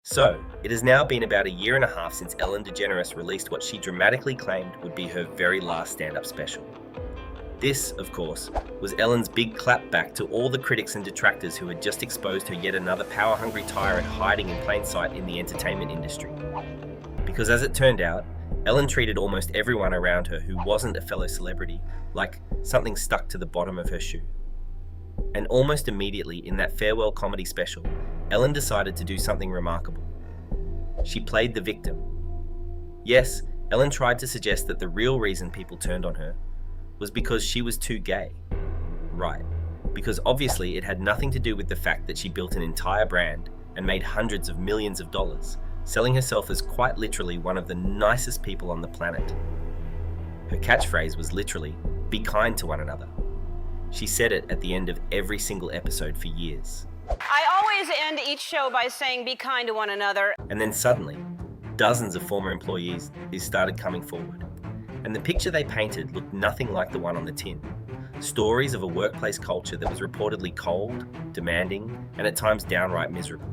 So, it has now been about a year and a half since Ellen DeGeneres released what she dramatically claimed would be her very last stand-up special. This, of course, was Ellen's big clap back to all the critics and detractors who had just exposed her yet another power-hungry tyrant hiding in plain sight in the entertainment industry. Because as it turned out, Ellen treated almost everyone around her who wasn't a fellow celebrity like something stuck to the bottom of her shoe. And almost immediately in that farewell comedy special, Ellen decided to do something remarkable. She played the victim. Yes, Ellen tried to suggest that the real reason people turned on her was because she was too gay. Right, because obviously it had nothing to do with the fact that she built an entire brand and made hundreds of millions of dollars, selling herself as quite literally one of the nicest people on the planet. Her catchphrase was literally, "Be kind to one another." She said it at the end of every single episode for years. I always end each show by saying, "Be kind to one another." And then suddenly, dozens of former employees started coming forward. And the picture they painted looked nothing like the one on the tin. Stories of a workplace culture that was reportedly cold, demanding, and at times downright miserable.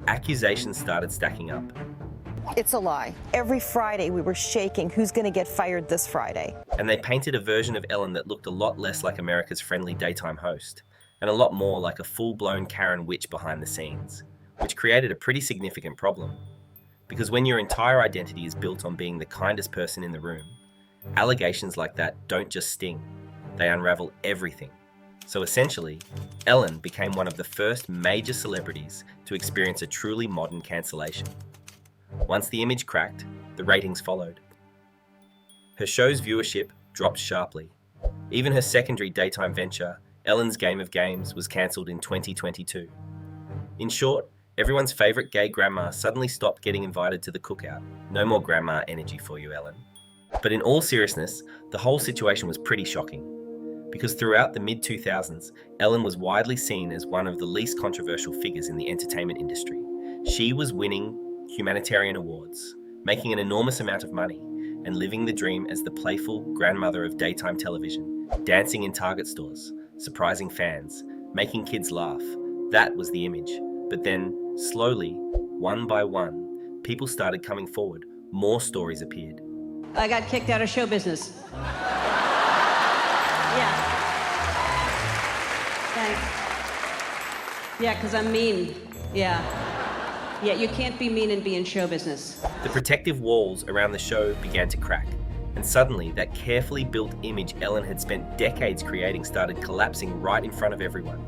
Accusations started stacking up. It's a lie. Every Friday we were shaking, who's going to get fired this Friday? And they painted a version of Ellen that looked a lot less like America's friendly daytime host, and a lot more like a full-blown Karen witch behind the scenes, which created a pretty significant problem. Because when your entire identity is built on being the kindest person in the room, allegations like that don't just sting, they unravel everything. So essentially, Ellen became one of the first major celebrities to experience a truly modern cancellation. Once the image cracked, the ratings followed. Her show's viewership dropped sharply. Even her secondary daytime venture, Ellen's Game of Games, was cancelled in 2022. In short, everyone's favourite gay grandma suddenly stopped getting invited to the cookout. No more grandma energy for you, Ellen. But in all seriousness, the whole situation was pretty shocking. Because throughout the mid-2000s, Ellen was widely seen as one of the least controversial figures in the entertainment industry. She was winning humanitarian awards, making an enormous amount of money, and living the dream as the playful grandmother of daytime television, dancing in Target stores, surprising fans, making kids laugh. That was the image. But then, slowly, one by one, people started coming forward. More stories appeared. I got kicked out of show business. Yeah. Thanks. Yeah, because I'm mean. Yeah. Yeah, you can't be mean and be in show business. The protective walls around the show began to crack, and suddenly that carefully built image Ellen had spent decades creating started collapsing right in front of everyone.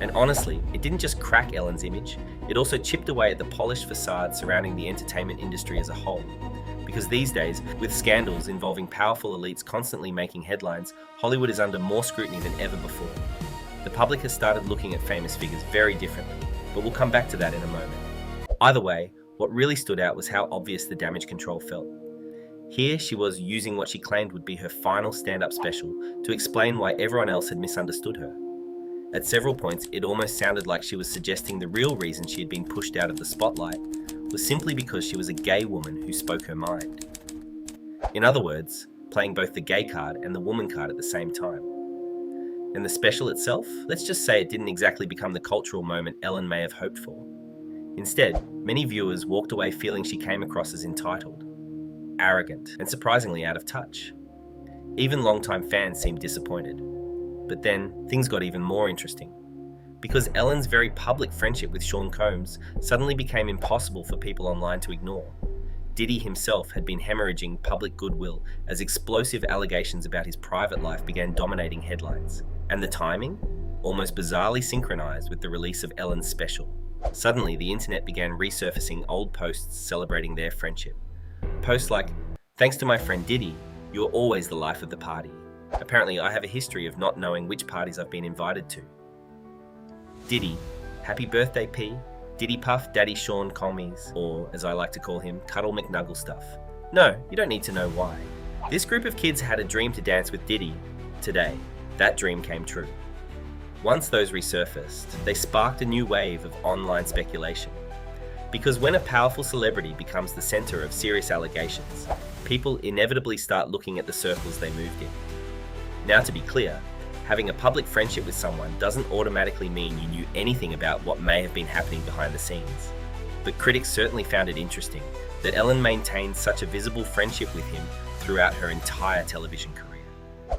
And honestly, it didn't just crack Ellen's image, it also chipped away at the polished facade surrounding the entertainment industry as a whole. Because these days, with scandals involving powerful elites constantly making headlines, Hollywood is under more scrutiny than ever before. The public has started looking at famous figures very differently, but we'll come back to that in a moment. Either way, what really stood out was how obvious the damage control felt. Here she was using what she claimed would be her final stand-up special to explain why everyone else had misunderstood her. At several points, it almost sounded like she was suggesting the real reason she had been pushed out of the spotlight was simply because she was a gay woman who spoke her mind. In other words, playing both the gay card and the woman card at the same time. And the special itself, let's just say it didn't exactly become the cultural moment Ellen may have hoped for. Instead, many viewers walked away feeling she came across as entitled, arrogant, and surprisingly out of touch. Even longtime fans seemed disappointed. But then, things got even more interesting. Because Ellen's very public friendship with Sean Combs suddenly became impossible for people online to ignore. Diddy himself had been hemorrhaging public goodwill as explosive allegations about his private life began dominating headlines. And the timing? Almost bizarrely synchronized with the release of Ellen's special. Suddenly, the internet began resurfacing old posts celebrating their friendship. Posts like, "Thanks to my friend Diddy, you're always the life of the party. Apparently, I have a history of not knowing which parties I've been invited to. Diddy, happy birthday P, Diddy Puff Daddy Sean Commies," or as I like to call him, Cuddle McNuggle stuff. No, you don't need to know why. This group of kids had a dream to dance with Diddy. Today, that dream came true. Once those resurfaced, they sparked a new wave of online speculation. Because when a powerful celebrity becomes the center of serious allegations, people inevitably start looking at the circles they moved in. Now, to be clear, having a public friendship with someone doesn't automatically mean you knew anything about what may have been happening behind the scenes. but critics certainly found it interesting that Ellen maintained such a visible friendship with him throughout her entire television career,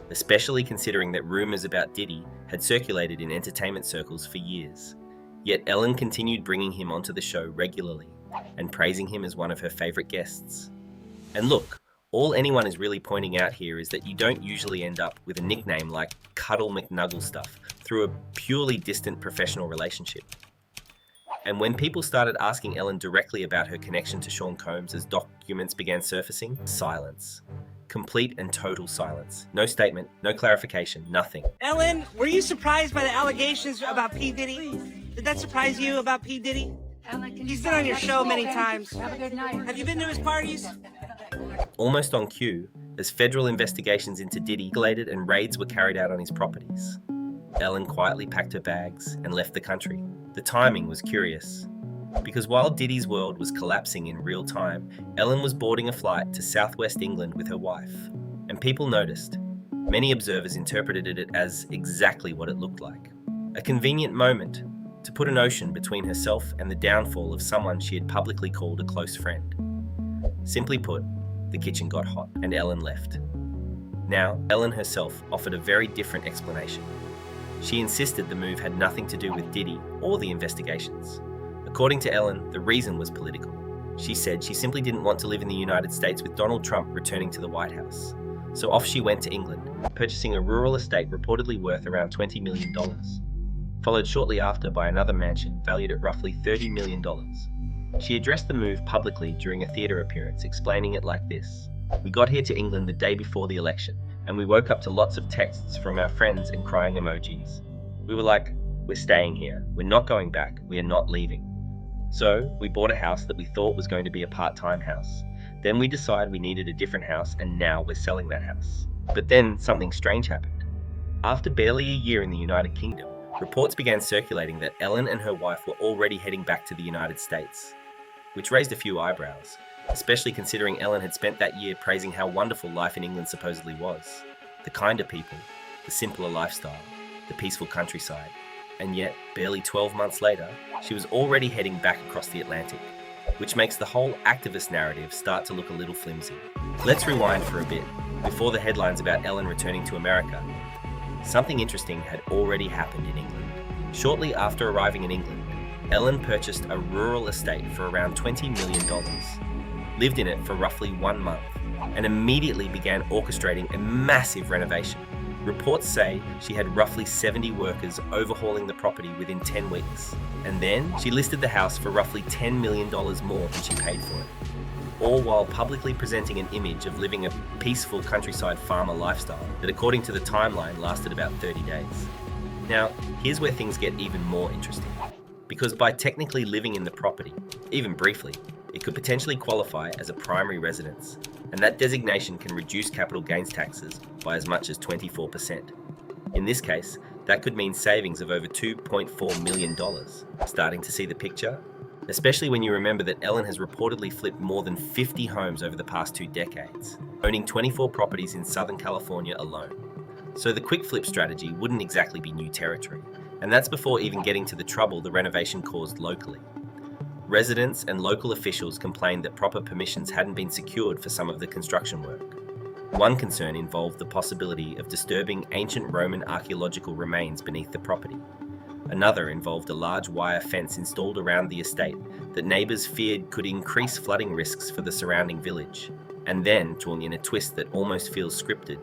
especially considering that rumors about Diddy had circulated in entertainment circles for years. Yet Ellen continued bringing him onto the show regularly and praising him as one of her favorite guests. And look, all anyone is really pointing out here is that you don't usually end up with a nickname like Cuddle McNugglestuff through a purely distant professional relationship. And when people started asking Ellen directly about her connection to Sean Combs as documents began surfacing, silence. Complete and total silence. No statement, no clarification, nothing. Ellen, were you surprised by the allegations about P. Diddy? Did that surprise you about P. Diddy? He's been on your show many times. Have you been to his parties? Almost on cue, as federal investigations into Diddy escalated and raids were carried out on his properties, Ellen quietly packed her bags and left the country. The timing was curious, because while Diddy's world was collapsing in real time, Ellen was boarding a flight to southwest England with her wife, and people noticed. Many observers interpreted it as exactly what it looked like. A convenient moment to put an ocean between herself and the downfall of someone she had publicly called a close friend. Simply put, the kitchen got hot and Ellen left. Now, Ellen herself offered a very different explanation. She insisted the move had nothing to do with Diddy or the investigations. According to Ellen, the reason was political. She said she simply didn't want to live in the United States with Donald Trump returning to the White House. So off she went to England, purchasing a rural estate reportedly worth around $20 million, followed shortly after by another mansion valued at roughly $30 million. She addressed the move publicly during a theatre appearance, explaining it like this. "We got here to England the day before the election, and we woke up to lots of texts from our friends and crying emojis. We were like, we're staying here, we're not going back, we are not leaving. So we bought a house that we thought was going to be a part-time house. Then we decided we needed a different house, and now we're selling that house." But then something strange happened. After barely a year in the United Kingdom, reports began circulating that Ellen and her wife were already heading back to the United States, which raised a few eyebrows, especially considering Ellen had spent that year praising how wonderful life in England supposedly was. The kinder people, the simpler lifestyle, the peaceful countryside. And yet, barely 12 months later, she was already heading back across the Atlantic, which makes the whole activist narrative start to look a little flimsy. Let's rewind for a bit. Before the headlines about Ellen returning to America, something interesting had already happened in England. Shortly after arriving in England, Ellen purchased a rural estate for around $20 million, lived in it for roughly 1 month, and immediately began orchestrating a massive renovation. Reports say she had roughly 70 workers overhauling the property within 10 weeks. And then she listed the house for roughly $10 million more than she paid for it. All while publicly presenting an image of living a peaceful countryside farmer lifestyle that, according to the timeline, lasted about 30 days. Now, here's where things get even more interesting. Because by technically living in the property, even briefly, it could potentially qualify as a primary residence, and that designation can reduce capital gains taxes by as much as 24%. In this case, that could mean savings of over $2.4 million. Starting to see the picture? Especially when you remember that Ellen has reportedly flipped more than 50 homes over the past 2 decades, owning 24 properties in Southern California alone. So the quick flip strategy wouldn't exactly be new territory, and that's before even getting to the trouble the renovation caused locally. Residents and local officials complained that proper permissions hadn't been secured for some of the construction work. One concern involved the possibility of disturbing ancient Roman archaeological remains beneath the property. Another involved a large wire fence installed around the estate that neighbours feared could increase flooding risks for the surrounding village. And then, drawn in a twist that almost feels scripted,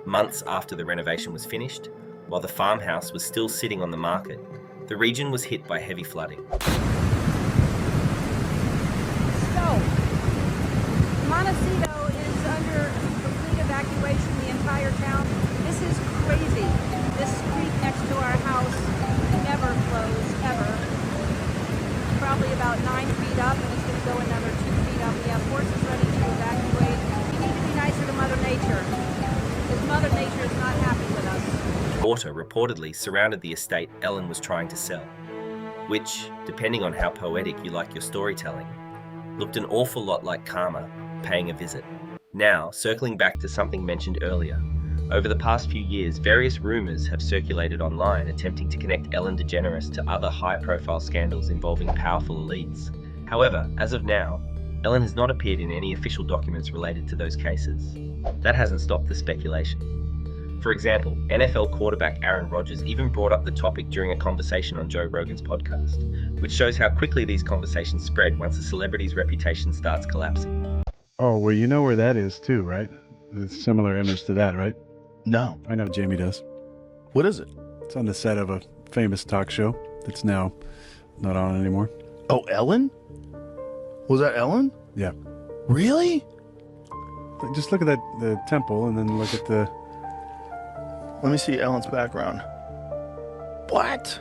months after the renovation was finished, while the farmhouse was still sitting on the market, the region was hit by heavy flooding. Montecito is under complete evacuation, the entire town. This is crazy. This street next to our house never flows, ever. Probably about 9 feet up, and it's going to go another 2 feet up. We have forces ready to evacuate. We need to be nicer to Mother Nature, because Mother Nature is not happy with us. Water reportedly surrounded the estate Ellen was trying to sell, which, depending on how poetic you like your storytelling, looked an awful lot like karma paying a visit. Now, circling back to something mentioned earlier, over the past few years, various rumors have circulated online attempting to connect Ellen DeGeneres to other high-profile scandals involving powerful elites, However, as of now, Ellen has not appeared in any official documents related to those cases. That hasn't stopped the speculation. For example, NFL quarterback Aaron Rodgers even brought up the topic during a conversation on Joe Rogan's podcast, which shows how quickly these conversations spread once a celebrity's reputation starts collapsing. Oh, well, you know where that is too, right? It's a similar image to that, right? No. I know Jamie does. What is it? It's on the set of a famous talk show that's now not on anymore. Oh, Ellen? Was that Ellen? Yeah. Really? Just look at the temple and then look at the... Let me see Ellen's background. What?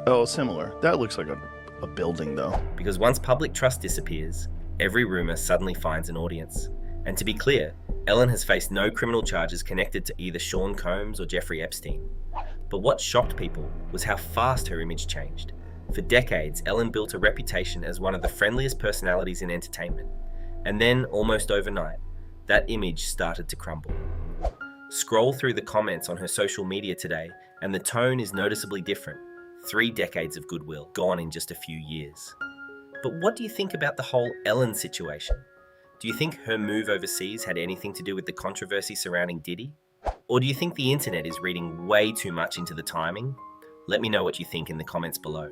Oh, similar. That looks like a building, though. Because once public trust disappears, every rumor suddenly finds an audience. And to be clear, Ellen has faced no criminal charges connected to either Sean Combs or Jeffrey Epstein. But what shocked people was how fast her image changed. For decades, Ellen built a reputation as one of the friendliest personalities in entertainment. And then, almost overnight, that image started to crumble. Scroll through the comments on her social media today, and the tone is noticeably different. 3 decades of goodwill, gone in just a few years. But what do you think about the whole Ellen situation? Do you think her move overseas had anything to do with the controversy surrounding Diddy? Or do you think the internet is reading way too much into the timing? Let me know what you think in the comments below.